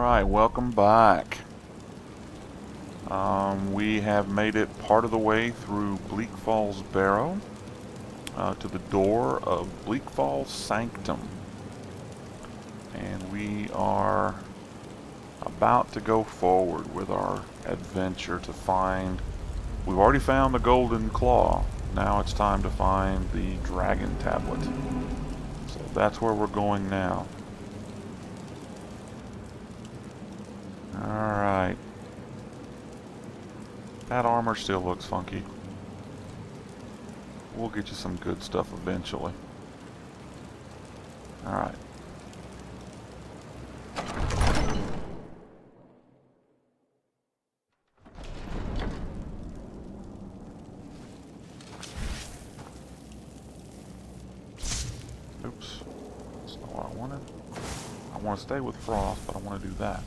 Alright, welcome back. We have made it part of the way through Bleak Falls Barrow to the door of Bleak Falls Sanctum. And we are about to go forward with our adventure to find... We've already found the Golden Claw. Now it's time to find the Dragon Tablet. So that's where we're going now. Alright. That armor still looks funky. We'll get you some good stuff eventually. Alright. Oops. That's not what I wanted. I want to stay with Frost, but I want to do that.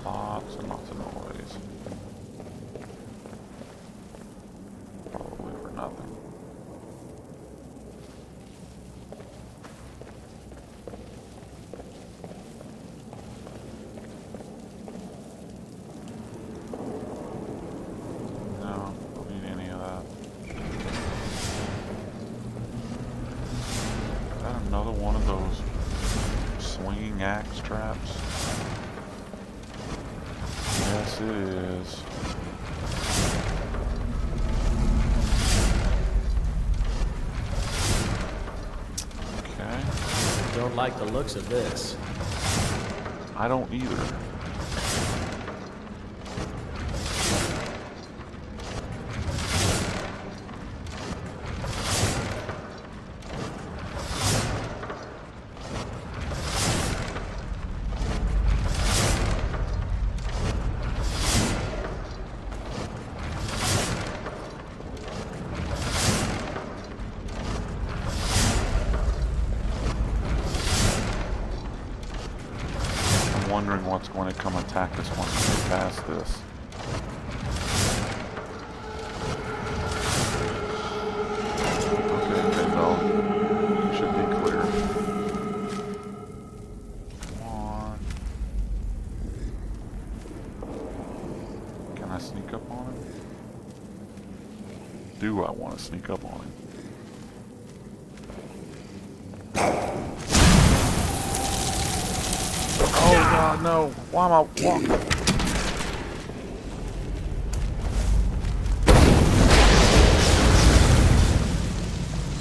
Lots and lots of noise. Probably for nothing. No, don't need any of that. Is that another one of those swinging axe traps? Yes, it is. Okay. Don't like the looks of this. I don't either. Wondering what's going to come attack us once we get past this. Okay, no. You should be clear. Come on. Can I sneak up on him? Do I want to sneak up on him? Oh God, no. Why am I walking?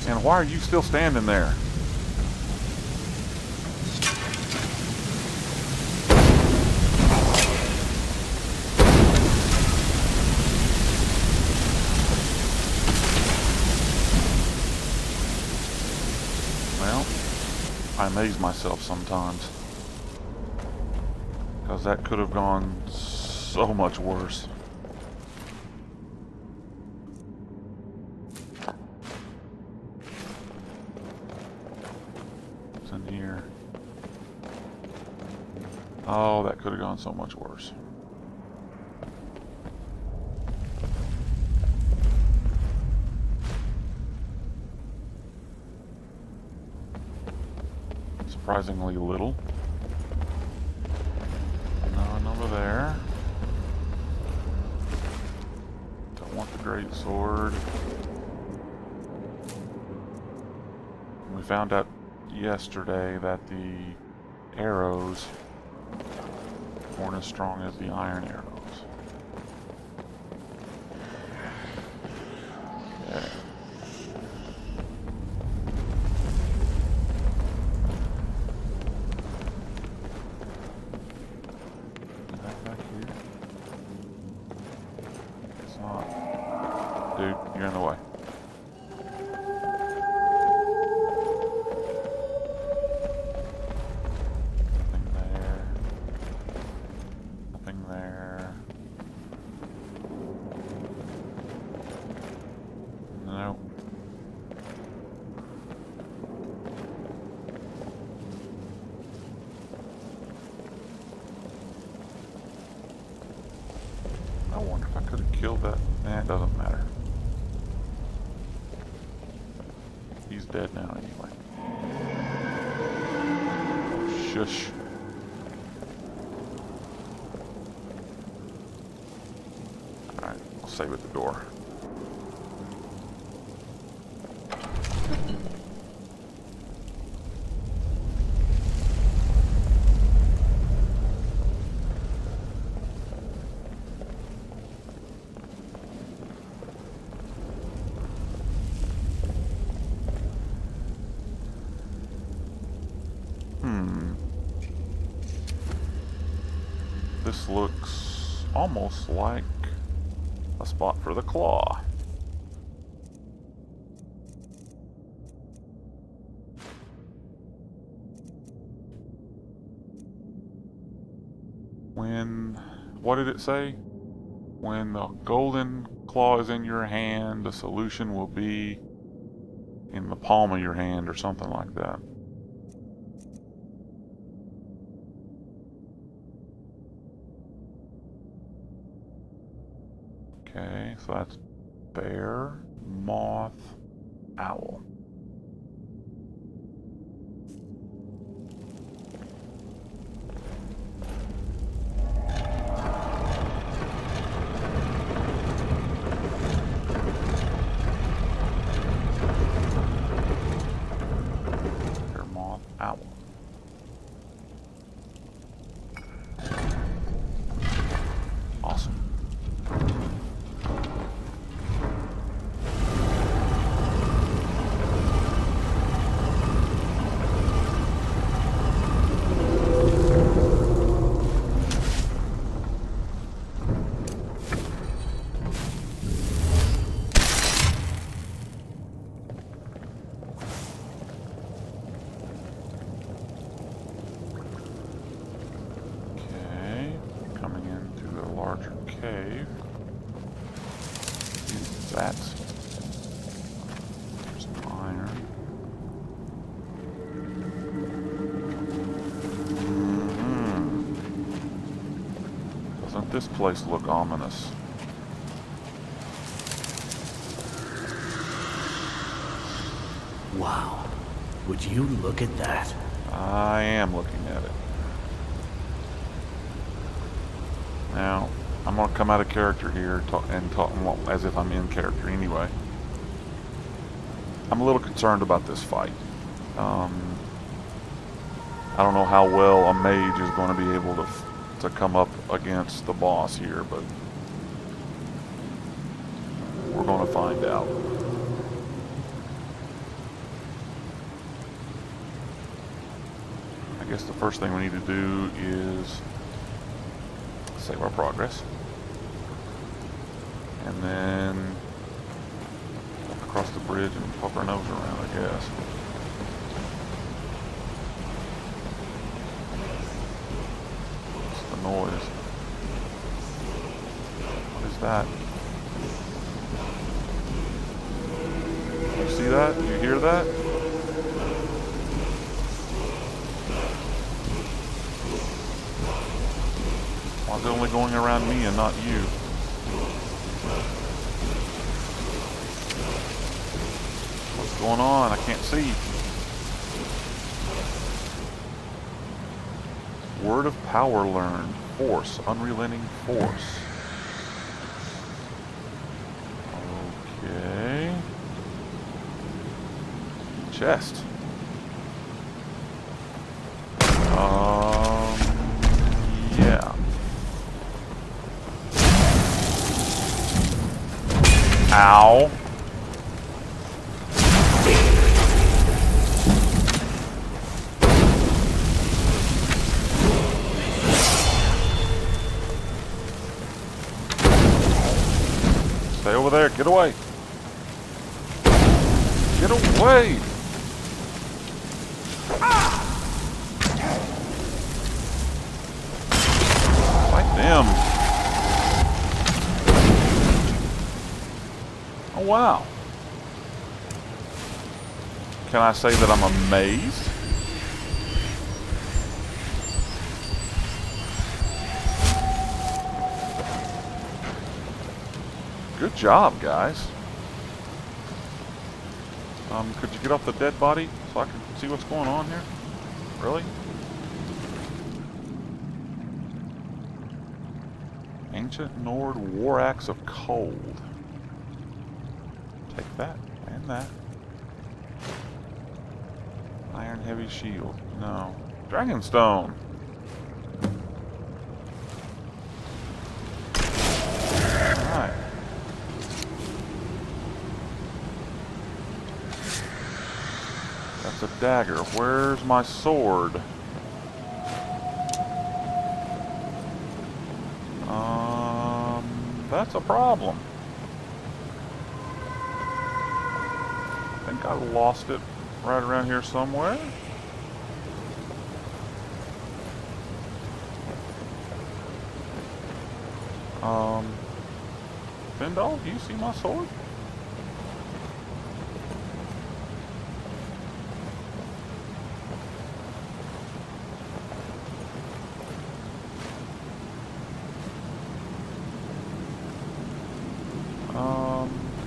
And why are you still standing there? Well, I amaze myself sometimes. Because that could have gone so much worse. What's in here? Oh, that could have gone so much worse. Surprisingly little. Over there. Don't want the great sword. We found out yesterday that the arrows weren't as strong as the iron arrows. Okay. Dude, you're in the way. Nothing there. Nothing there. Nope. I wonder if I could have killed that. Nah, it doesn't matter. he's dead now anyway. Shush. Alright, I'll save at the door. This looks almost like a spot for the claw. What did it say? When the golden claw is in your hand, the solution will be in the palm of your hand or something like that. Okay, so that's bear, moth, owl. Bear, moth, owl. Awesome. Cave. That's there's iron. Doesn't this place look ominous? Wow. Would you look at that? I am looking at it. Now, I'm going to come out of character here and talk as if I'm in character anyway. I'm a little concerned about this fight. I don't know how well a mage is going to be able to come up against the boss here, but we're going to find out. I guess the first thing we need to do is save our progress. And then walk across the bridge and poke our nose around, I guess. What's the noise? What is that? You see that? You hear that? Why is it only going around me and not you? What's going on? I can't see. Word of power learned. Force. Unrelenting force. Okay. Chest. Yeah. Ow. Stay over there. Get away. Get away. Fight them. Oh, wow. Can I say that I'm amazed? Good job, guys. Could you get off the dead body so I can see what's going on here? Really? Ancient Nord War Axe of Cold. Take that and that. Iron Heavy Shield. No. Dragonstone. Alright. That's a dagger. Where's my sword? That's a problem. I think I lost it right around here somewhere. Fendal, do you see my sword?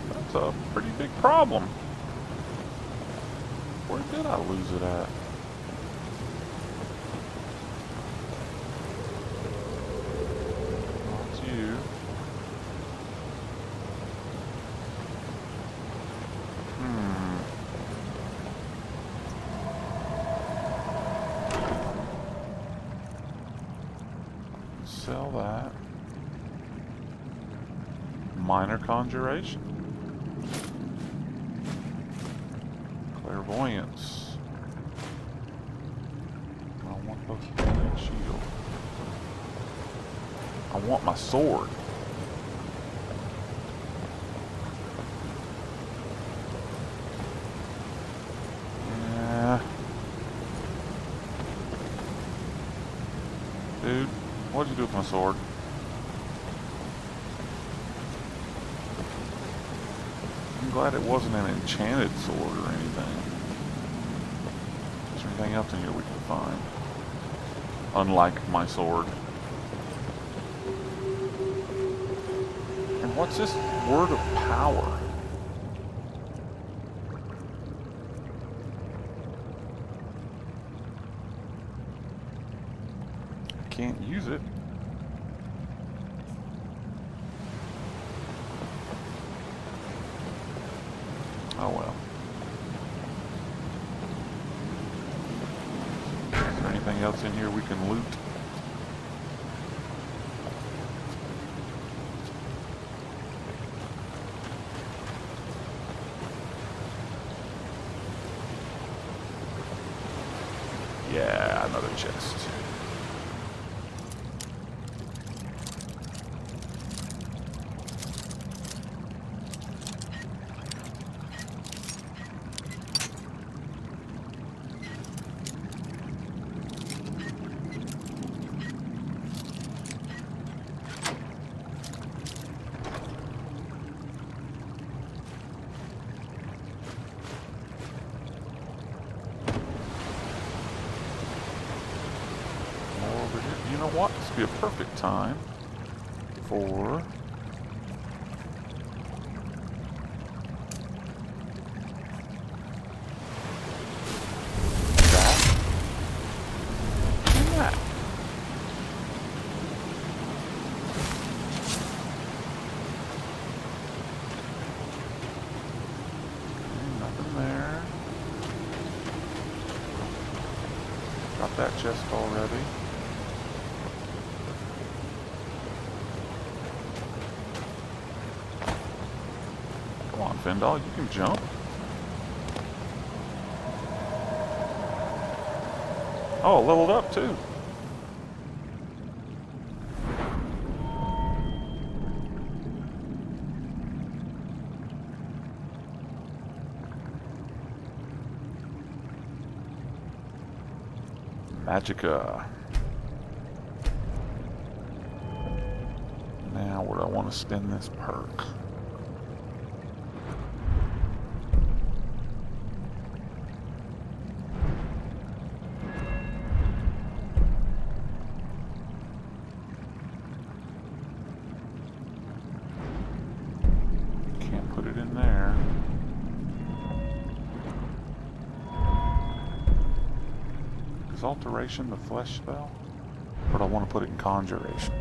That's a pretty big problem. Where did I lose it at? That's you. Sell that. Minor conjuration. Clairvoyance. I want both hand and shield. I want my sword. Yeah. Dude, what'd you do with my sword? I'm glad it wasn't an enchanted sword or anything. Is there anything else in here we can find? Unlike my sword. And what's this word of power? I can't use it. Oh well. Is there anything else in here we can loot? Yeah, another chest. You know what? This would be a perfect time for that and that. Okay, nothing there. Got that chest already. Come on, Fendal, you can jump. Oh, leveled up too. Magica. Now, where do I want to spend this perk? Can't put it in there. Is alteration the flesh spell? Or do I want to put it in conjuration?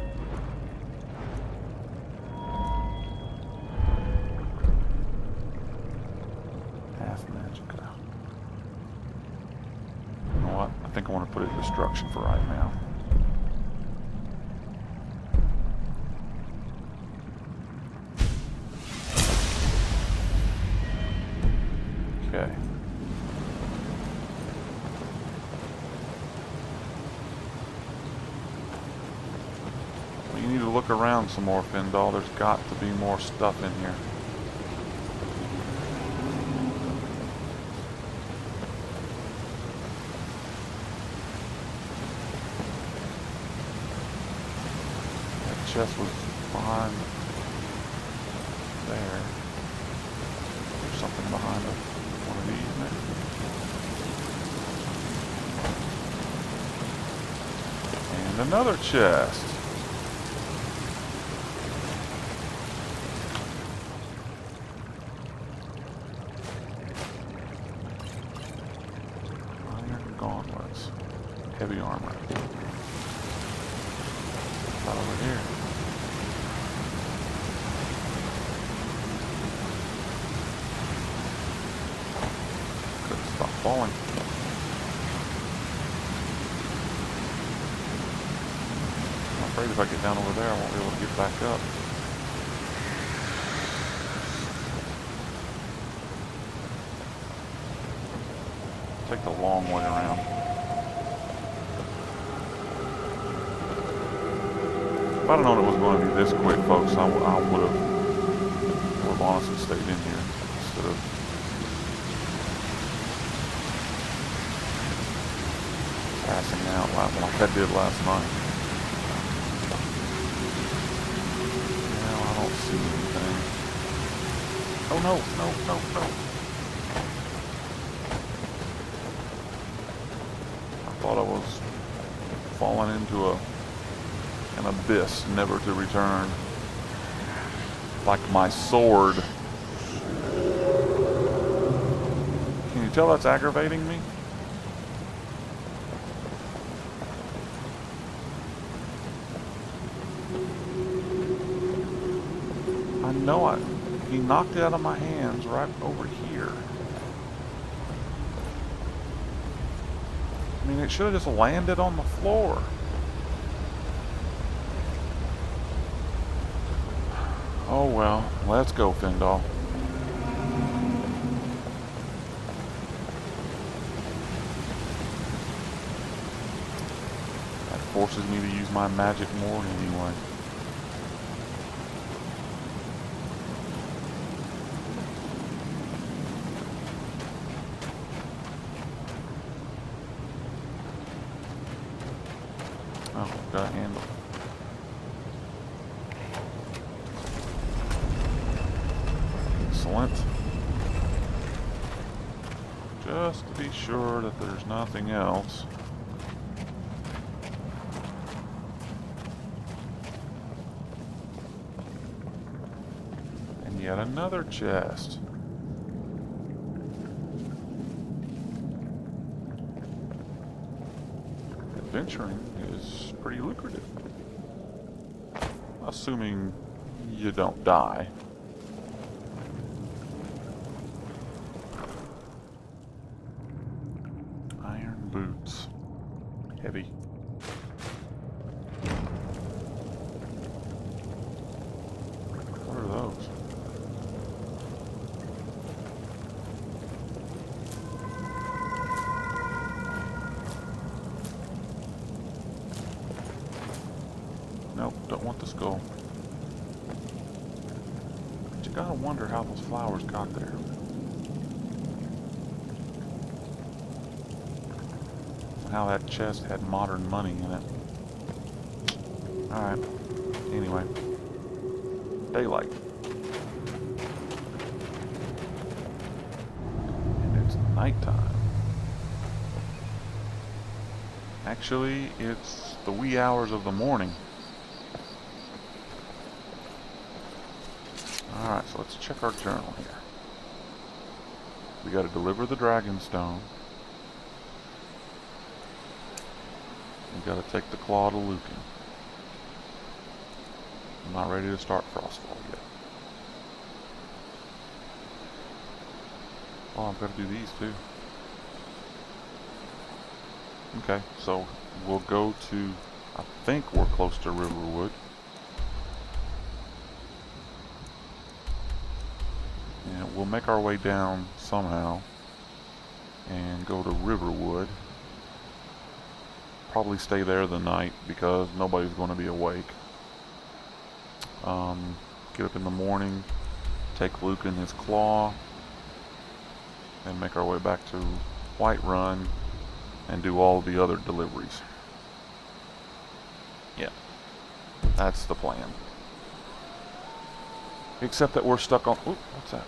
Half magica. You know what? I think I want to put it in destruction for right now. Okay. Well, you need to look around some more, Findal. There's got to be more stuff in here. That chest was behind there. There's something behind one of these maybe. And another chest. Iron gauntlets. Heavy armor. Not over here. Couldn't stop falling. I'm afraid if I get down over there, I won't be able to get back up. Take the long way around. If I'd have known it was going to be this quick, folks, I would have honestly stayed in here instead of passing out like I did last night. Now I don't see anything. Oh no, no, no, no. I thought I was falling into an abyss never to return. Like my sword. Can you tell that's aggravating me? I know he knocked it out of my hands right over here. I mean, it should have just landed on the floor. Oh well, let's go, Findal. That forces me to use my magic more anyway. Oh, got a handle. Excellent. Just to be sure that there's nothing else. And yet another chest. Adventuring is pretty lucrative. Assuming you don't die. Iron boots. Heavy. What are those? Nope, don't want the skull. But you gotta wonder how those flowers got there. And how that chest had modern money in it. Alright. Anyway. Daylight. And it's nighttime. Actually, it's the wee hours of the morning. Alright, so let's check our journal here. We gotta deliver the dragon stone. We gotta take the claw to Lucan. I'm not ready to start Frostfall yet. Oh, I've got to do these too. Okay, so we'll go to, I think we're close to Riverwood. And we'll make our way down somehow and go to Riverwood. Probably stay there the night because nobody's going to be awake. Get up in the morning, take Lucan his claw, and make our way back to Whiterun and do all the other deliveries. Yeah, that's the plan. Except that we're stuck on... Oop, what's that?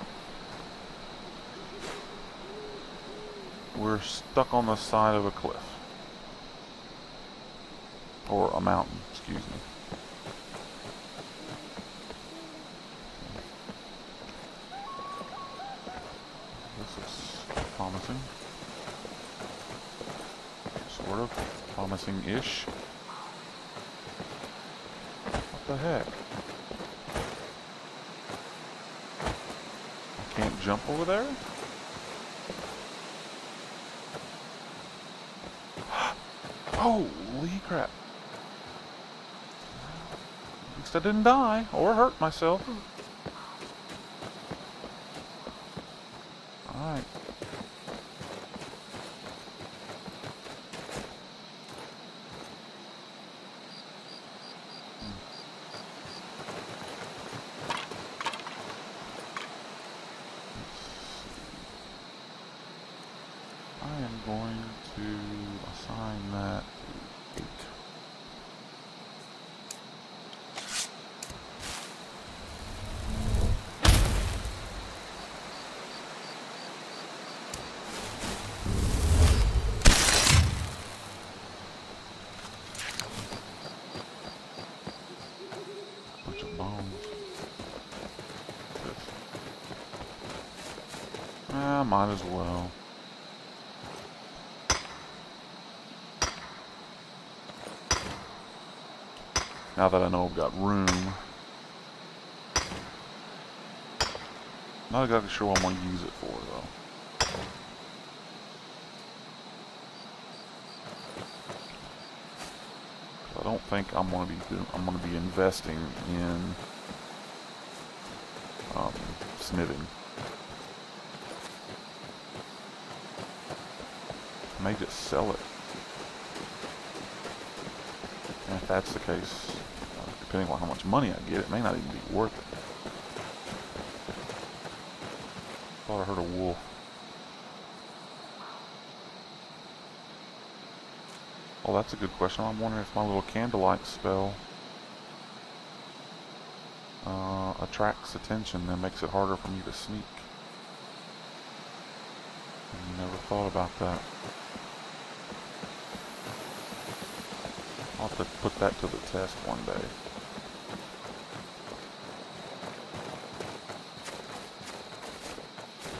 We're stuck on the side of a cliff. Or a mountain, excuse me. This is promising. Sort of. Promising-ish. What the heck? I can't jump over there? Holy crap. At least I didn't die or hurt myself. Alright. I am going to assign that to 8. Bunch of bones. This. Might as well. Now that I know I've got room. Not exactly sure what I'm going to use it for, though. I don't think I'm going to be investing in smithing. I may just sell it. And if that's the case, depending on how much money I get, it may not even be worth it. Thought I heard a wolf. Oh, that's a good question. I'm wondering if my little candlelight spell attracts attention and makes it harder for me to sneak. I never thought about that. I'll have to put that to the test one day.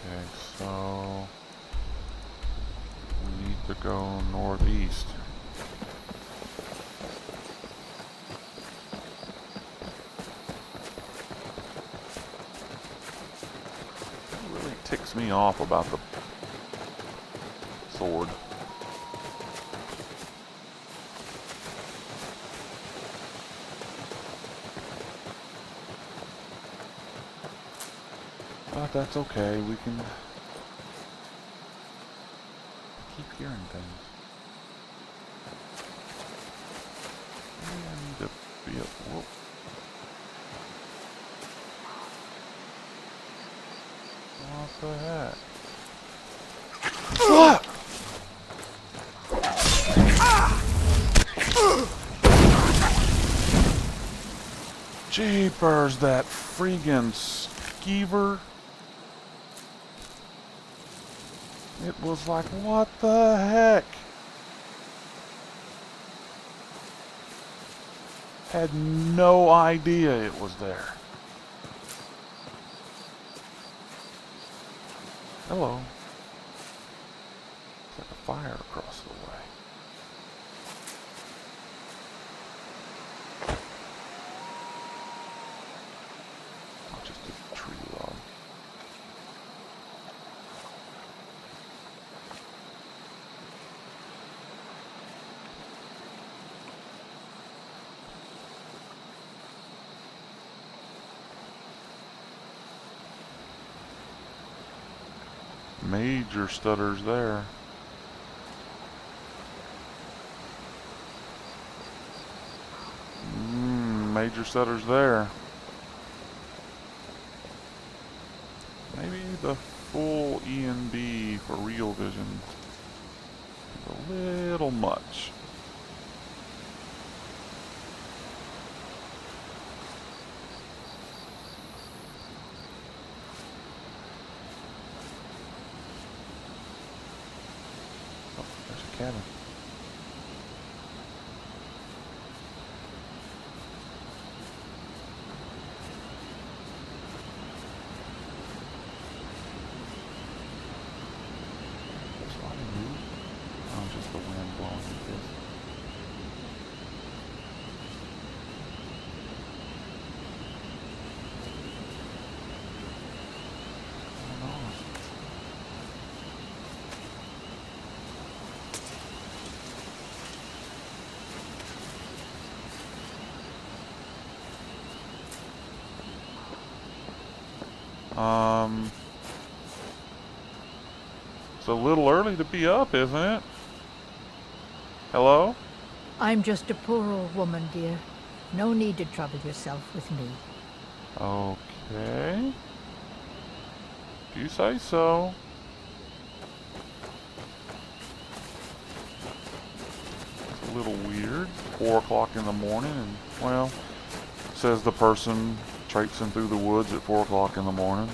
Okay, so we need to go northeast. It really ticks me off about the sword. But that's okay, we can keep hearing things. Maybe I need to be up. Whoa. What the heck? What? Jeepers, that freaking skeever. It was like, what the heck? Had no idea it was there. Hello. It's like a fire across the way. Major stutters there. Major stutters there. Maybe the full ENB for real vision is a little much. Oh, there's a cabin. Just the wind blowing like this. It's a little early to be up, isn't it? Hello? I'm just a poor old woman, dear. No need to trouble yourself with me. Okay. If you say so. It's a little weird. 4 o'clock in the morning and, well, says the person traipsing through the woods at 4 o'clock in the morning.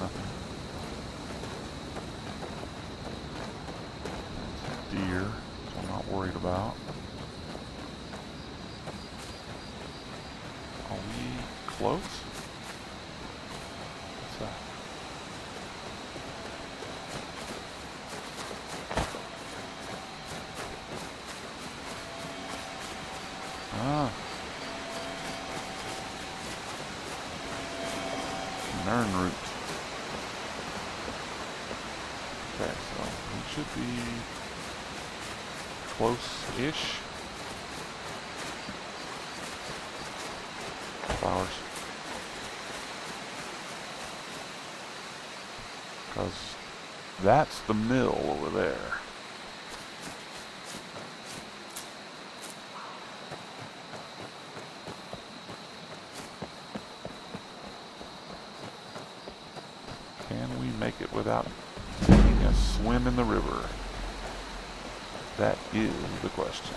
Nothing. It's a deer, so I'm not worried about. Are we close? What's that? Ah. Nern root. Okay, so we should be close-ish. Flowers. Because that's the mill over there. Can we make it without taking a swim in the river? That is the question.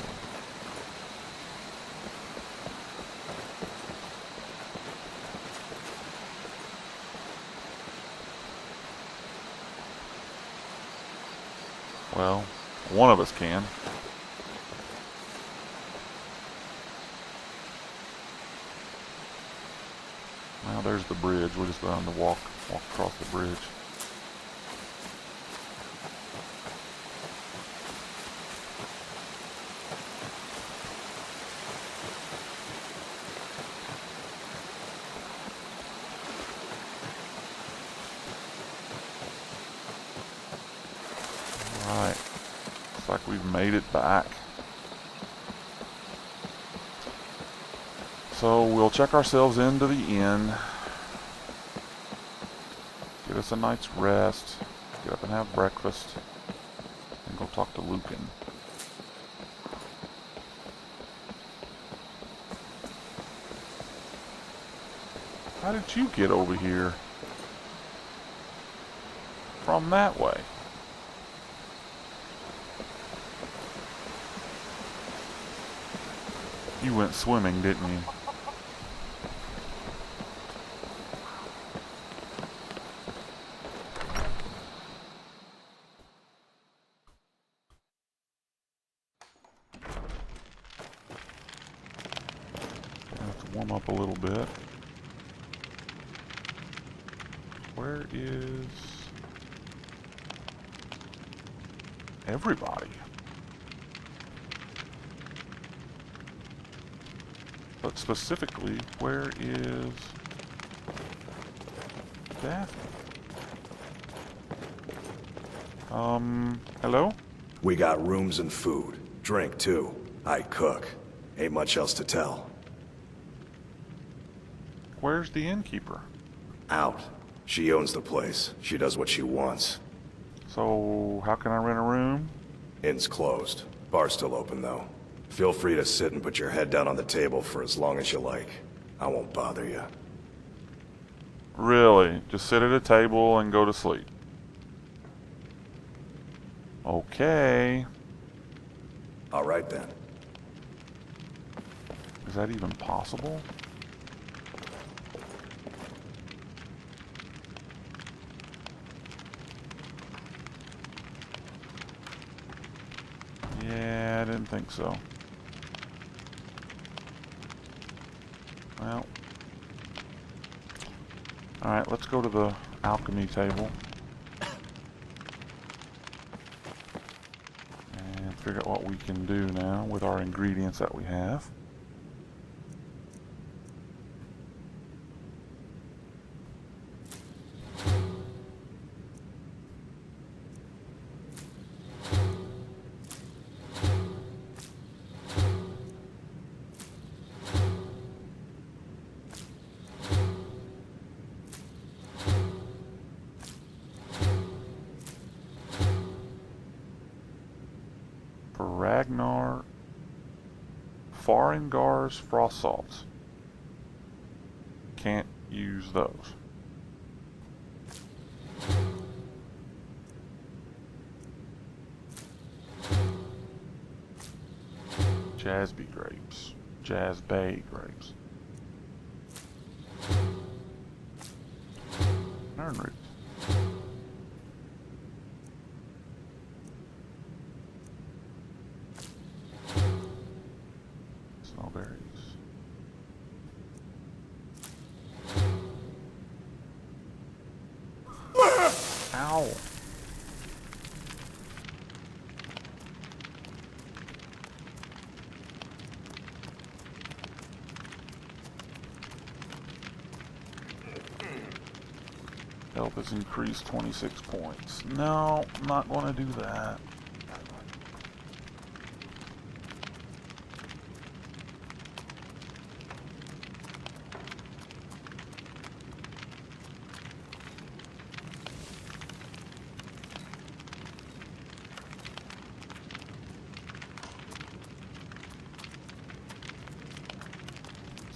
Well, one of us can. Now there's the bridge. We're just going to walk across the bridge. Alright. Looks like we've made it back. So we'll check ourselves into the inn. Get us a night's rest. Get up and have breakfast. And go talk to Lucan. How did you get over here? From that way. You went swimming, didn't you? I have to warm up a little bit. Where is everybody? But specifically, where is Daphne. Hello? We got rooms and food. Drink, too. I cook. Ain't much else to tell. Where's the innkeeper? Out. She owns the place. She does what she wants. So, how can I rent a room? Inn's closed. Bar's still open, though. Feel free to sit and put your head down on the table for as long as you like. I won't bother you. Really? Just sit at a table and go to sleep? Okay. All right, then. Is that even possible? Yeah, I didn't think so. Well. Alright, let's go to the alchemy table. And figure out what we can do now with our ingredients that we have. Faringar's frost salts. Can't use those. Jasby grapes. Jasbay grapes. Nern roots. Snowberries. Ow. Health has increased 26 points. No, I'm not going to do that.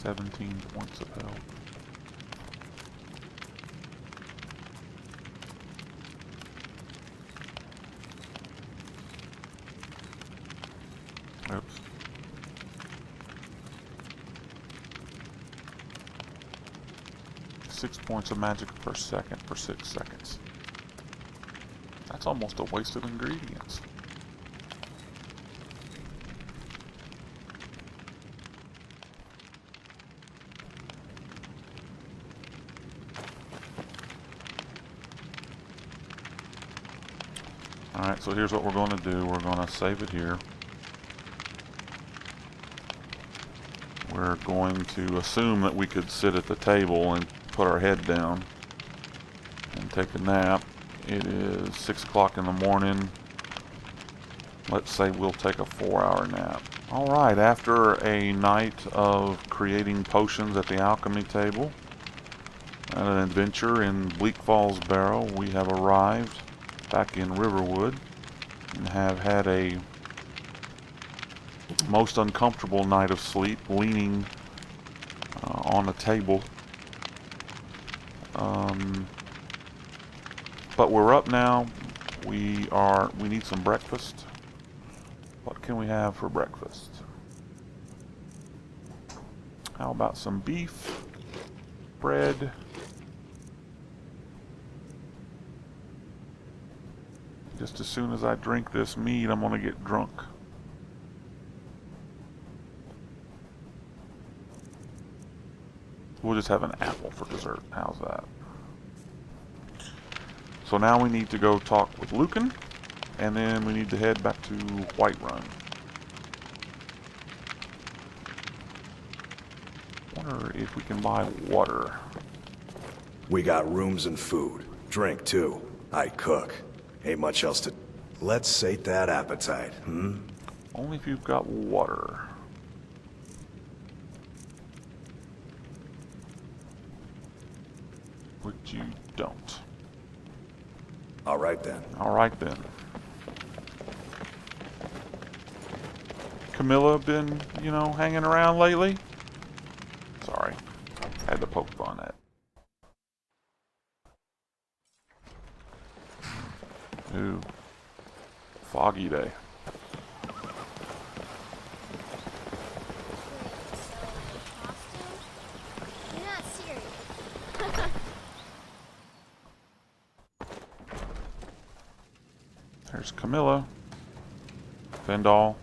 Seventeen points of health. Oops. Six points of magic per second for 6 seconds. That's almost a waste of ingredients. Alright, so here's what we're going to do. We're going to save it here. We're going to assume that we could sit at the table and put our head down and take a nap. It is 6 o'clock in the morning. Let's say we'll take a 4-hour nap. Alright, after a night of creating potions at the alchemy table and an adventure in Bleak Falls Barrow, we have arrived back in Riverwood and have had a most uncomfortable night of sleep, leaning on a table. But we're up now. We need some breakfast. What can we have for breakfast? How about some beef, bread, just as soon as I drink this mead, I'm gonna get drunk. We'll just have an apple for dessert. How's that? So now we need to go talk with Lucan, and then we need to head back to Whiterun. Wonder if we can buy water. We got rooms and food. Drink, too. I cook. Ain't much else to... Let's sate that appetite, hmm? Only if you've got water. Which you don't. All right, then. Alright then. Camilla been, you know, hanging around lately? Sorry. Had to poke fun at. Ooh. Foggy day. You're not serious. There's Camilla. Fendal.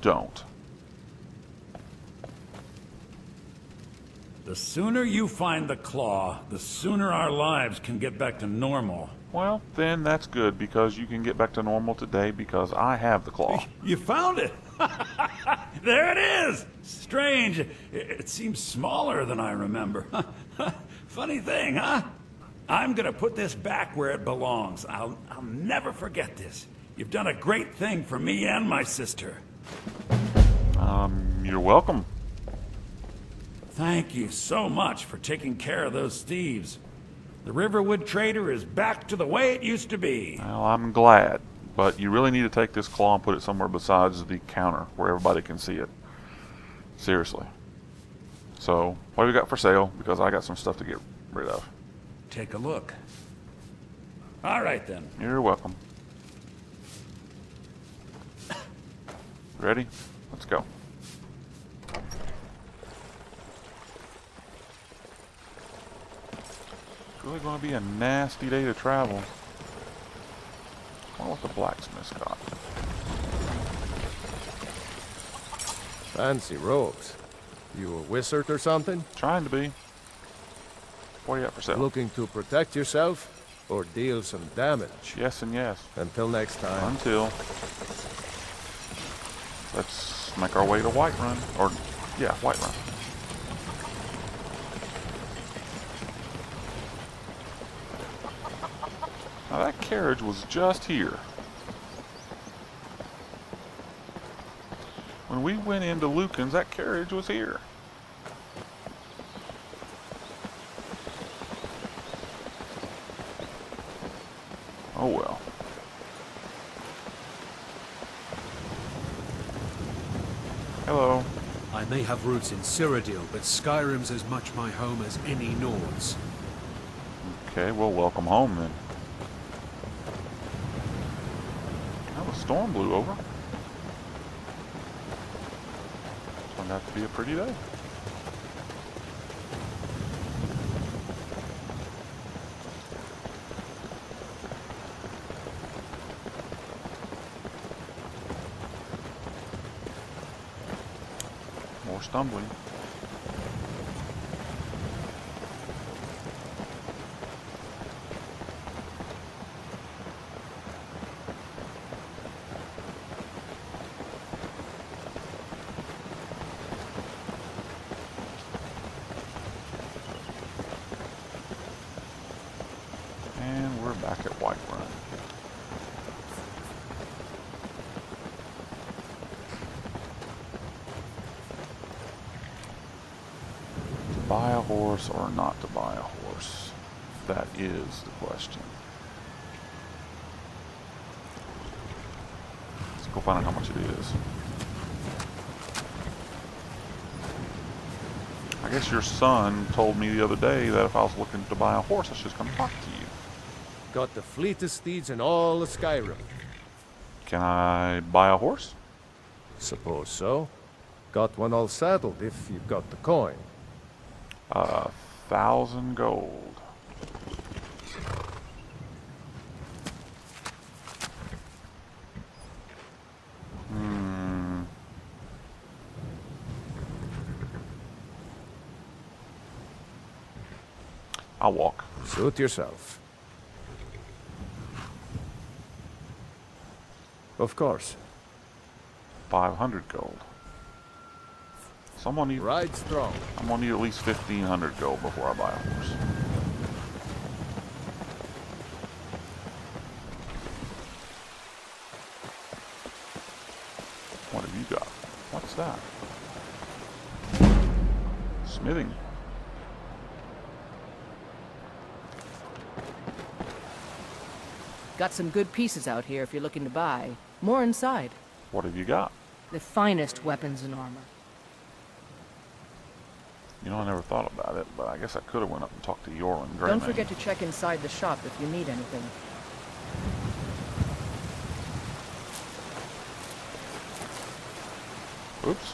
Don't. The sooner you find the claw, the sooner our lives can get back to normal. Well, then that's good because you can get back to normal today because I have the claw. You found it! There it is! Strange. It seems smaller than I remember. Funny thing, huh? I'm gonna put this back where it belongs. I'll never forget this. You've done a great thing for me and my sister. You're welcome. Thank you so much for taking care of those thieves. The Riverwood Trader is back to the way it used to be. Well, I'm glad, but you really need to take this claw and put it somewhere besides the counter where everybody can see it. Seriously. So, what have you got for sale? Because I got some stuff to get rid of. Take a look. All right, then. You're welcome. Ready? Let's go. It's really going to be a nasty day to travel. I wonder what the blacksmith's got. Fancy robes. You a wizard or something? Trying to be. What do you got for sale? Looking to protect yourself or deal some damage? Yes and yes. Until next time. Until. Let's make our way to Whiterun. Or, yeah, Whiterun. Now that carriage was just here. When we went into Lucan's, that carriage was here. Oh well. Hello. I may have roots in Cyrodiil, but Skyrim's as much my home as any Nords. Okay, well, welcome home then. Well, the storm blew over. Turned out to be a pretty day. More stumbling. And we're back at Whiterun. To buy a horse or not to buy a horse? That is the question. Let's go find out how much it is. I guess your son told me the other day that if I was looking to buy a horse, I should come talk to you. Got the fleetest steeds in all of Skyrim. Can I buy a horse? Suppose so. Got one all saddled if you've got the coin. 1,000 gold. I'll walk. Suit yourself. Of course. 500 gold. So I'm gonna need Ride strong. at least 1,500 gold before I buy a horse. What have you got? What's that? Smithing. Got some good pieces out here if you're looking to buy. More inside. What have you got? The finest weapons and armor. You know, I never thought about it, but I guess I could have went up and talked to Oryn. Don't forget to check inside the shop if you need anything. Oops.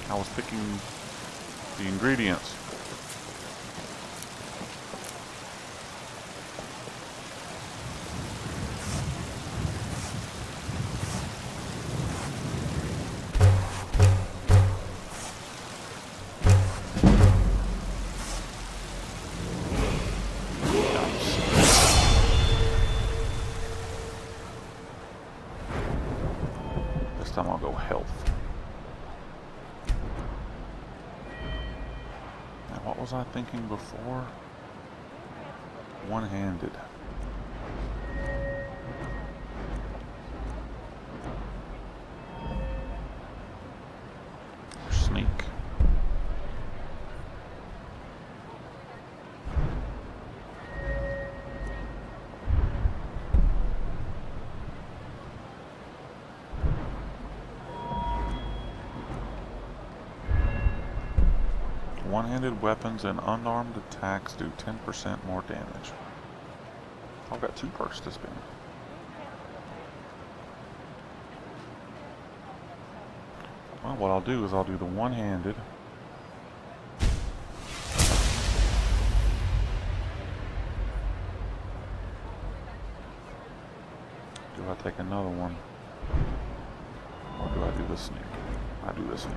I was picking the ingredients. This time I'll go health. Now what was I thinking before? One-handed. Sneak. One-handed weapons and unarmed attacks do 10% more damage. I've got 2 perks to spend. Well, what I'll do is I'll do the one-handed. Do I take another one? Or do I do the sneak? I do the sneak.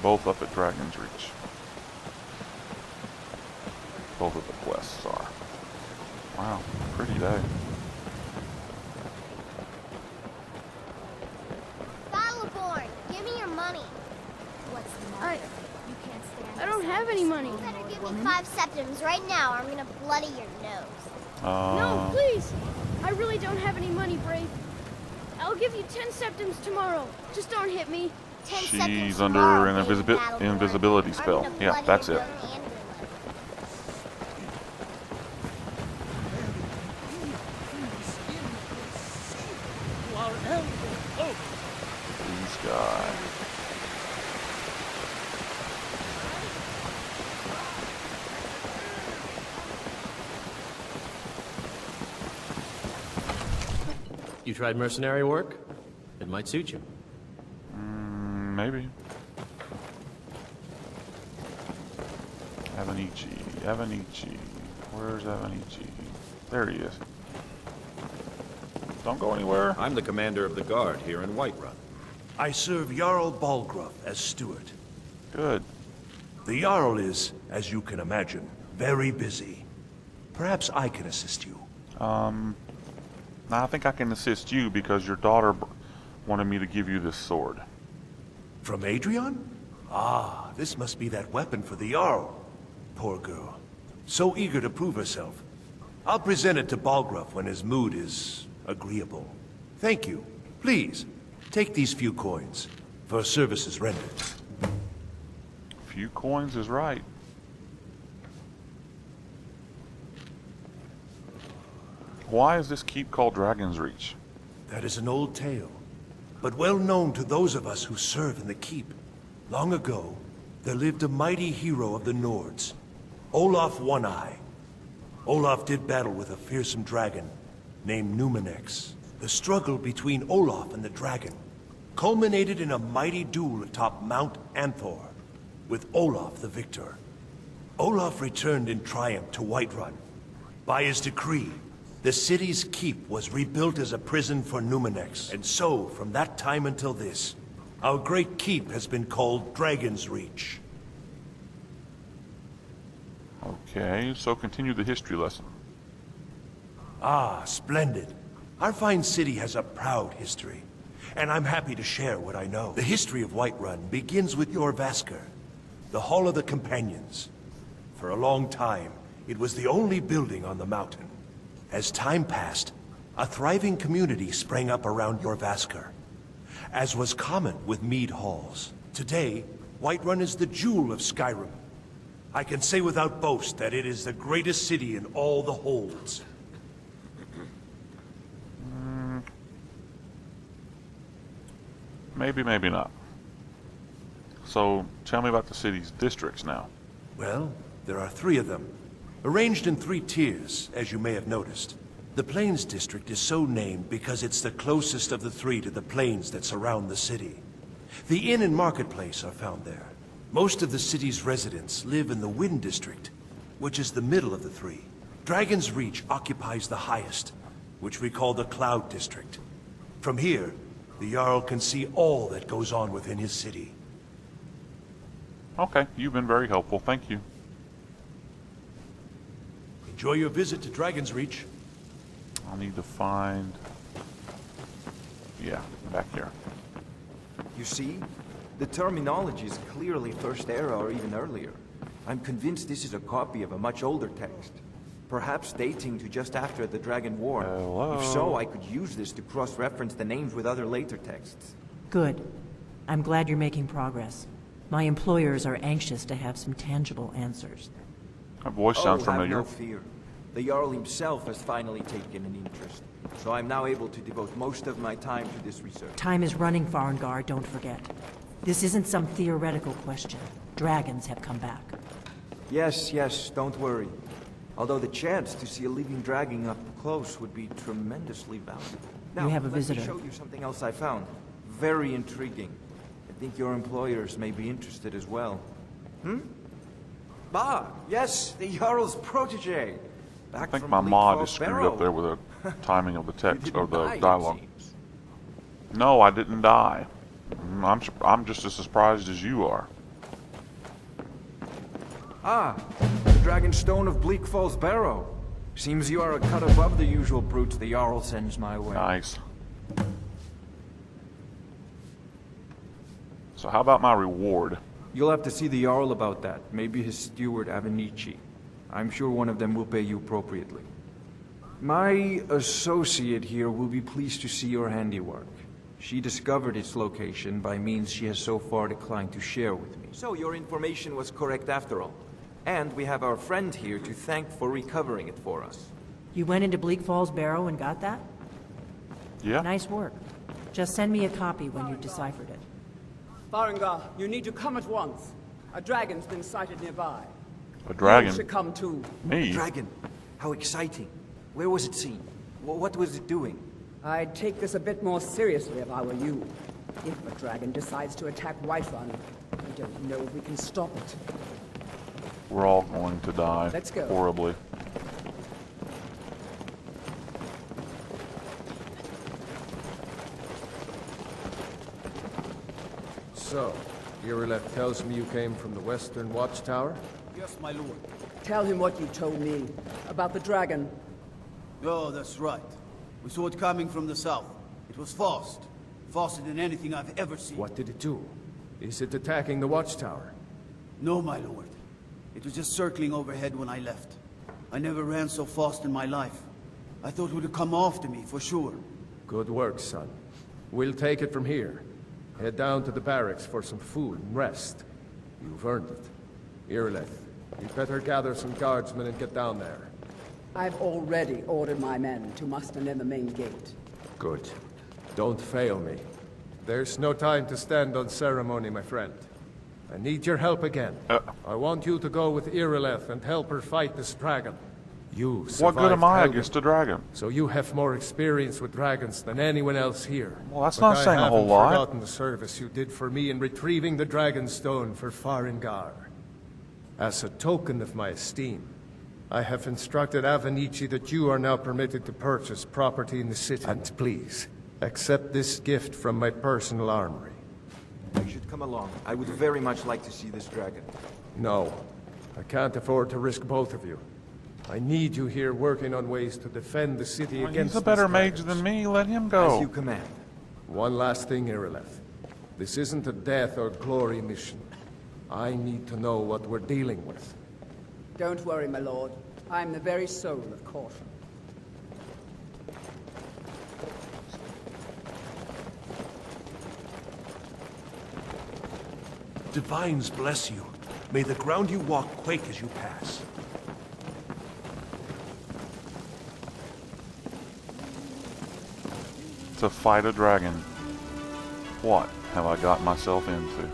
Both up at Dragon's Reach. Both of the quests are. Wow, pretty day. Battleborn, give me your money. What's the matter? You can't stand I don't have any money. You better give me 5 septims right now or I'm gonna bloody your nose. No, please. I really don't have any money, Brave. I'll give you 10 septims tomorrow. Just don't hit me. She's under an invisibility spell. Yeah, that's it. These guys. You tried mercenary work? It might suit you. Maybe. Avanici. Where's Avanici? There he is. Don't go anywhere. I'm the commander of the guard here in Whiterun. I serve Jarl Balgruuf as steward. Good. The Jarl is, as you can imagine, very busy. Perhaps I can assist you. Now I think I can assist you because your daughter wanted me to give you this sword. From Adrian? Ah, this must be that weapon for the Jarl. Poor girl. So eager to prove herself. I'll present it to Balgruuf when his mood is agreeable. Thank you. Please, take these few coins for services rendered. Few coins is right. Why is this keep called Dragon's Reach? That is an old tale, but well known to those of us who serve in the keep. Long ago, there lived a mighty hero of the Nords, Olaf One-Eye. Olaf did battle with a fearsome dragon named Numenex. The struggle between Olaf and the dragon culminated in a mighty duel atop Mount Anthor, with Olaf the victor. Olaf returned in triumph to Whiterun. By his decree, the city's keep was rebuilt as a prison for Numenex, and so, from that time until this, our great keep has been called Dragon's Reach. Okay, so continue the history lesson. Ah, splendid. Our fine city has a proud history, and I'm happy to share what I know. The history of Whiterun begins with your Vasker, the Hall of the Companions. For a long time, it was the only building on the mountain. As time passed, a thriving community sprang up around your Vasker, as was common with mead halls. Today, Whiterun is the jewel of Skyrim. I can say without boast that it is the greatest city in all the holds. Maybe, maybe not. So, tell me about the city's districts now. Well, there are 3 of them, arranged in 3 tiers, as you may have noticed. The Plains District is so named because it's the closest of the 3 to the plains that surround the city. The inn and marketplace are found there. Most of the city's residents live in the Wind District, which is the middle of the 3. Dragon's Reach occupies the highest, which we call the Cloud District. From here, the Jarl can see all that goes on within his city. Okay, you've been very helpful. Thank you. Enjoy your visit to Dragon's Reach. I need to find... Yeah, back here. You see? The terminology is clearly First Era or even earlier. I'm convinced this is a copy of a much older text. Perhaps dating to just after the Dragon War. Hello? If so, I could use this to cross-reference the names with other later texts. Good. I'm glad you're making progress. My employers are anxious to have some tangible answers. That voice sounds familiar. Have no fear. The Jarl himself has finally taken an interest, so I'm now able to devote most of my time to this research. Time is running, Farengar, don't forget. This isn't some theoretical question. Dragons have come back. Yes, don't worry. Although the chance to see a living dragon up close would be tremendously valuable. Now, You have a visitor. Let me show you something else I found. Very intriguing. I think your employers may be interested as well. Yes, the Jarl's protege. I think my mod is screwed up there with the timing of the text or the dialogue. No, I didn't die. I'm just as surprised as you are. The Dragon Stone of Bleak Falls Barrow. Seems you are a cut above the usual brutes the Jarl sends my way. Nice. So how about my reward? You'll have to see the Jarl about that. Maybe his steward, Avenici. I'm sure one of them will pay you appropriately. My associate here will be pleased to see your handiwork. She discovered its location by means she has so far declined to share with me. So your information was correct after all. And we have our friend here to thank for recovering it for us. You went into Bleak Falls Barrow and got that? Yeah. Nice work. Just send me a copy when you've deciphered it. Farengar, you need to come at once. A dragon's been sighted nearby. A dragon? You should come too. Me? Dragon? How exciting. Where was it seen? What was it doing? I'd take this a bit more seriously if I were you. If a dragon decides to attack Whiterun, I don't know if we can stop it. We're all going to die. Let's go. Horribly. So, Irileth tells me you came from the Western Watchtower? Yes, my lord. Tell him what you told me about the dragon. Oh, that's right. We saw it coming from the south. It was fast. Faster than anything I've ever seen. What did it do? Is it attacking the Watchtower? No, my lord. It was just circling overhead when I left. I never ran so fast in my life. I thought it would come after me, for sure. Good work, son. We'll take it from here. Head down to the barracks for some food and rest. You've earned it. Irileth, you'd better gather some guardsmen and get down there. I've already ordered my men to muster near the main gate. Good. Don't fail me. There's no time to stand on ceremony, my friend. I need your help again. I want you to go with Irileth and help her fight this dragon. You survived What good am I Helgen, against a dragon? So you have more experience with dragons than anyone else here. Well, that's But not saying I a whole haven't lot. forgotten the service you did for me in retrieving the dragon stone for Farengar. As a token of my esteem, I have instructed Avenici that you are now permitted to purchase property in the city. And please, accept this gift from my personal armory. I should come along. I would very much like to see this dragon. No. I can't afford to risk both of you. I need you here working on ways to defend the city against He's a better these mage dragons. than me. Let him go. As you command. One last thing, Irileth. This isn't a death or glory mission. I need to know what we're dealing with. Don't worry, my lord. I'm the very soul of caution. Divines bless you. May the ground you walk quake as you pass. To fight a dragon. What have I got myself into?